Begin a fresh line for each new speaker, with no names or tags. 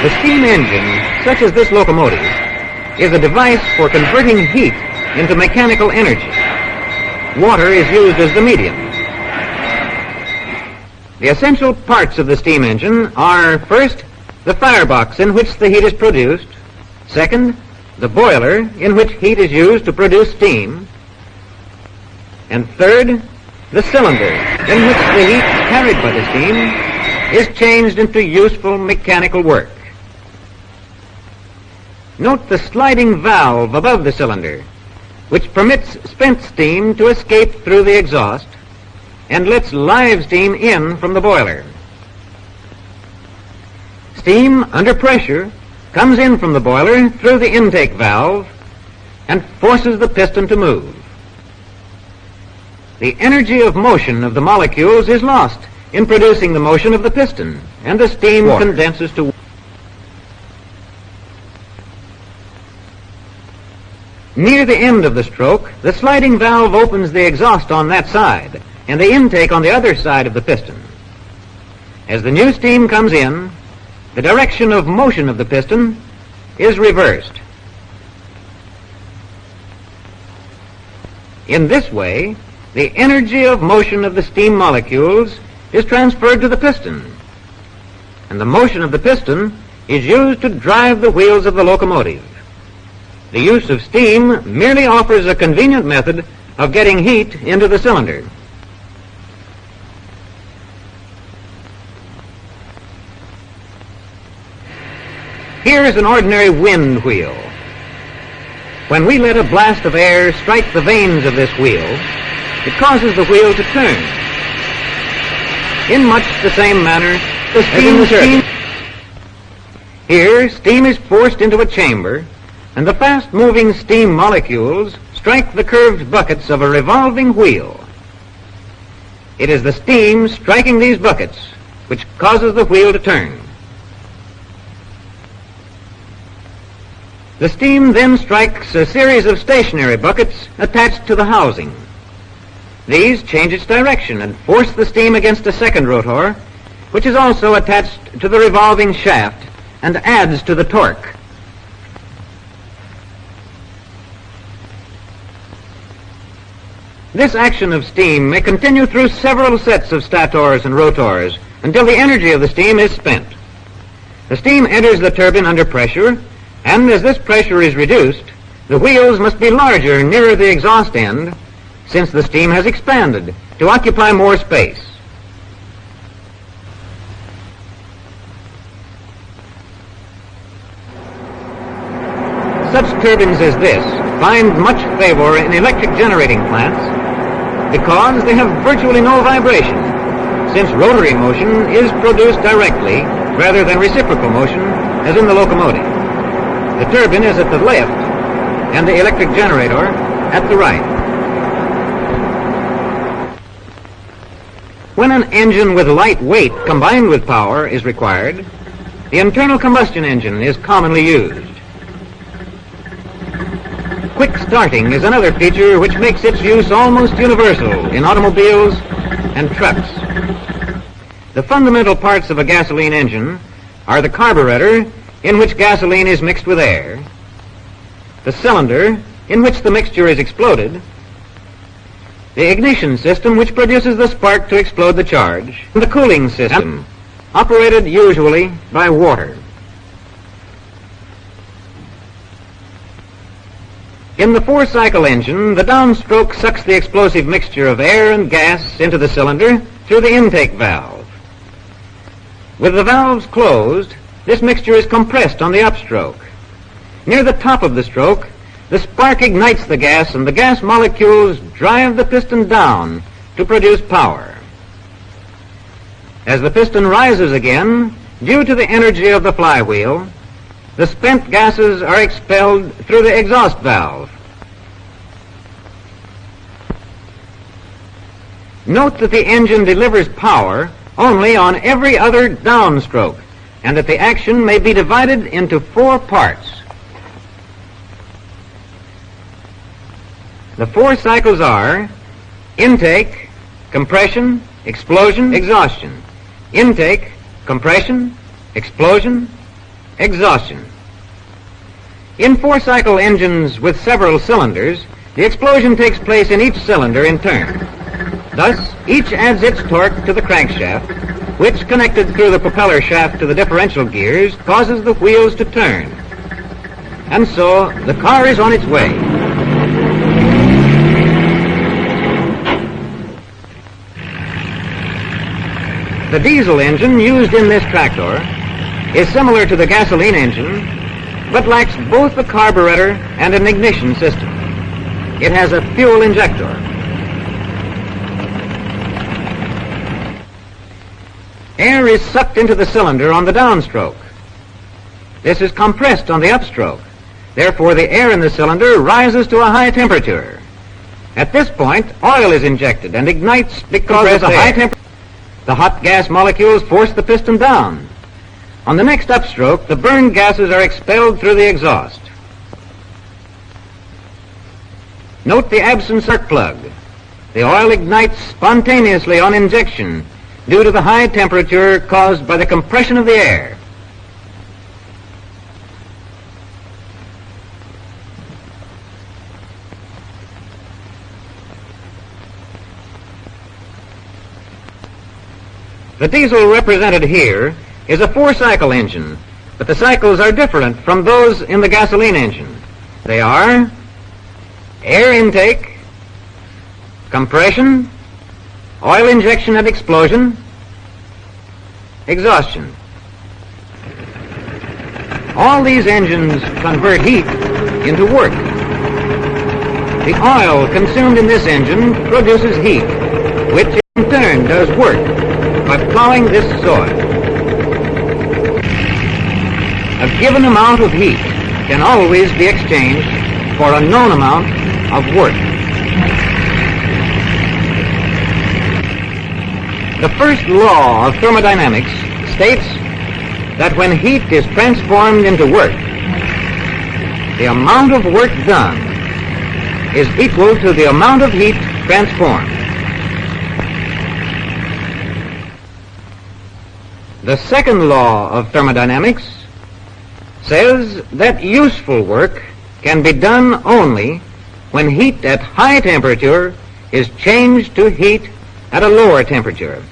The steam engine, such as this locomotive, is a device for converting heat into mechanical energy. Water is used as the medium. The essential parts of the steam engine are, first, the firebox in which the heat is produced, second, the boiler in which heat is used to produce steam, and third, the cylinder in which the heat carried by the steam is changed into useful mechanical work. Note the sliding valve above the cylinder, which permits spent steam to escape through the exhaust and lets live steam in from the boiler. Steam under pressure comes in from the boiler through the intake valve and forces the piston to move. The energy of motion of the molecules is lost in producing the motion of the piston, and the steam condenses to water. Near the end of the stroke, the sliding valve opens the exhaust on that side and the intake on the other side of the piston. As the new steam comes in, the direction of motion of the piston is reversed. In this way, the energy of motion of the steam molecules is transferred to the piston, and the motion of the piston is used to drive the wheels of the locomotive. The use of steam merely offers a convenient method of getting heat into the cylinder. Here is an ordinary wind wheel. When we let a blast of air strike the vanes of this wheel, it causes the wheel to turn. In much the same manner, the steam turbine. Here, steam is forced into a chamber, and the fast-moving steam molecules strike the curved buckets of a revolving wheel. It is the steam striking these buckets which causes the wheel to turn. The steam then strikes a series of stationary buckets attached to the housing. These change its direction and force the steam against a second rotor, which is also attached to the revolving shaft and adds to the torque. This action of steam may continue through several sets of stators and rotors until the energy of the steam is spent. The steam enters the turbine under pressure, and as this pressure is reduced, the wheels must be larger nearer the exhaust end, since the steam has expanded to occupy more space. Such turbines as this find much favor in electric generating plants because they have virtually no vibration, since rotary motion is produced directly rather than reciprocal motion as in the locomotive. The turbine is at the left and the electric generator at the right. When an engine with light weight combined with power is required, the internal combustion engine is commonly used. Quick starting is another feature which makes its use almost universal in automobiles and trucks. The fundamental parts of a gasoline engine are the carburetor, in which gasoline is mixed with air, the cylinder, in which the mixture is exploded, the ignition system, which produces the spark to explode the charge, and the cooling system, operated usually by water. In the four-cycle engine, the downstroke sucks the explosive mixture of air and gas into the cylinder through the intake valve. With the valves closed, this mixture is compressed on the upstroke. Near the top of the stroke, the spark ignites the gas, and the gas molecules drive the piston down to produce power. As the piston rises again, due to the energy of the flywheel, the spent gases are expelled through the exhaust valve. Note that the engine delivers power only on every other downstroke, and that the action may be divided into four parts. The four cycles are intake, compression, explosion, exhaustion. Intake, compression, explosion, Exhaustion. In four-cycle engines with several cylinders, the explosion takes place in each cylinder in turn. Thus, each adds its torque to the crankshaft, which, connected through the propeller shaft to the differential gears, causes the wheels to turn. And so, the car is on its way. The diesel engine used in this tractor is similar to the gasoline engine, but lacks both a carburetor and an ignition system. It has a fuel injector. Air is sucked into the cylinder on the downstroke. This is compressed on the upstroke. Therefore, the air in the cylinder rises to a high temperature. At this point, oil is injected and ignites because of the high temperature. The hot gas molecules force the piston down. On the next upstroke, the burned gases are expelled through the exhaust. Note the absent spark plug. The oil ignites spontaneously on injection due to the high temperature caused by the compression of the air. The diesel represented here is a four-cycle engine, but the cycles are different from those in the gasoline engine. They are air intake, compression, oil injection and explosion, exhaustion. All these engines convert heat into work. The oil consumed in this engine produces heat, which in turn does work by plowing this soil. A given amount of heat can always be exchanged for a known amount of work. The first law of thermodynamics states that when heat is transformed into work, the amount of work done is equal to the amount of heat transformed. The second law of thermodynamics says that useful work can be done only when heat at high temperature is changed to heat at a lower temperature.